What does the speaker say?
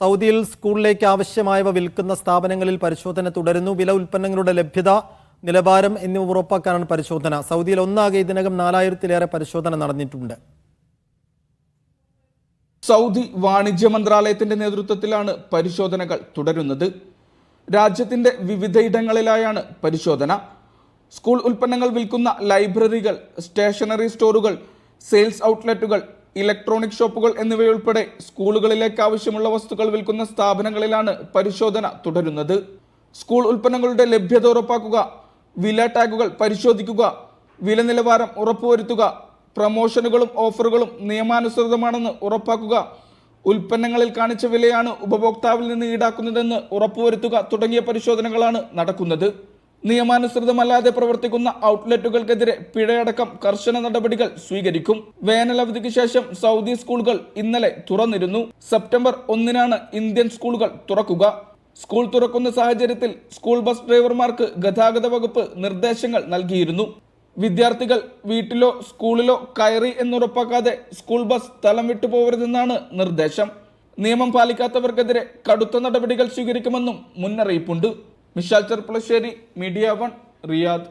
സൗദിയിൽ സ്കൂളിലേക്ക് ആവശ്യമായവ വിൽക്കുന്ന സ്ഥാപനങ്ങളിൽ പരിശോധന തുടരുന്നു. വില, ഉൽപ്പന്നങ്ങളുടെ ലഭ്യത, നിലവാരം എന്നിവ ഉറപ്പാക്കാനാണ് പരിശോധന. സൗദിയിൽ ഒന്നാകെ ഇതിനകം 4000-ലേറെ പരിശോധന നടന്നിട്ടുണ്ട്. സൗദി വാണിജ്യ മന്ത്രാലയത്തിന്റെ നേതൃത്വത്തിലാണ് പരിശോധനകൾ തുടരുന്നത്. രാജ്യത്തിന്റെ വിവിധയിടങ്ങളിലായാണ് പരിശോധന. സ്കൂൾ ഉൽപ്പന്നങ്ങൾ വിൽക്കുന്ന ലൈബ്രറികൾ, സ്റ്റേഷനറി സ്റ്റോറുകൾ, സെയിൽസ് ഔട്ട്ലെറ്റുകൾ, ഇലക്ട്രോണിക് ഷോപ്പുകൾ എന്നിവയുൾപ്പെടെ സ്കൂളുകളിലേക്ക് ആവശ്യമുള്ള വസ്തുക്കൾ വിൽക്കുന്ന സ്ഥാപനങ്ങളിലാണ് പരിശോധന തുടരുന്നത്. സ്കൂൾ ഉൽപ്പന്നങ്ങളുടെ ലഭ്യത ഉറപ്പാക്കുക, വില ടാഗുകൾ പരിശോധിക്കുക, വില നിലവാരം ഉറപ്പുവരുത്തുക, പ്രമോഷനുകളും ഓഫറുകളും നിയമാനുസൃതമാണെന്ന് ഉറപ്പാക്കുക, ഉൽപ്പന്നങ്ങളിൽ കാണിച്ച വിലയാണ് ഉപഭോക്താവിൽ നിന്ന് ഈടാക്കുന്നതെന്ന് ഉറപ്പുവരുത്തുക തുടങ്ങിയ പരിശോധനകളാണ് നടക്കുന്നത്. നിയമാനുസൃതമല്ലാതെ പ്രവർത്തിക്കുന്ന ഔട്ട്ലെറ്റുകൾക്കെതിരെ പിഴയടക്കം കർശന നടപടികൾ സ്വീകരിക്കും. വേനലവധിക്ക് ശേഷം സൗദി സ്കൂളുകൾ ഇന്നലെ തുറന്നിരുന്നു. സെപ്റ്റംബർ 1-നാണ് ഇന്ത്യൻ സ്കൂളുകൾ തുറക്കുക. സ്കൂൾ തുറക്കുന്ന സാഹചര്യത്തിൽ സ്കൂൾ ബസ് ഡ്രൈവർമാർക്ക് ഗതാഗത വകുപ്പ് നിർദ്ദേശങ്ങൾ നൽകിയിരുന്നു. വിദ്യാർത്ഥികൾ വീട്ടിലോ സ്കൂളിലോ കയറി എന്നുറപ്പാക്കാതെ സ്കൂൾ ബസ് സ്ഥലം വിട്ടുപോകരുതെന്നാണ് നിർദ്ദേശം. നിയമം പാലിക്കാത്തവർക്കെതിരെ കടുത്ത നടപടികൾ സ്വീകരിക്കുമെന്നും മുന്നറിയിപ്പുണ്ട്. Mishal Cherpulassery, media 1, Riyadh.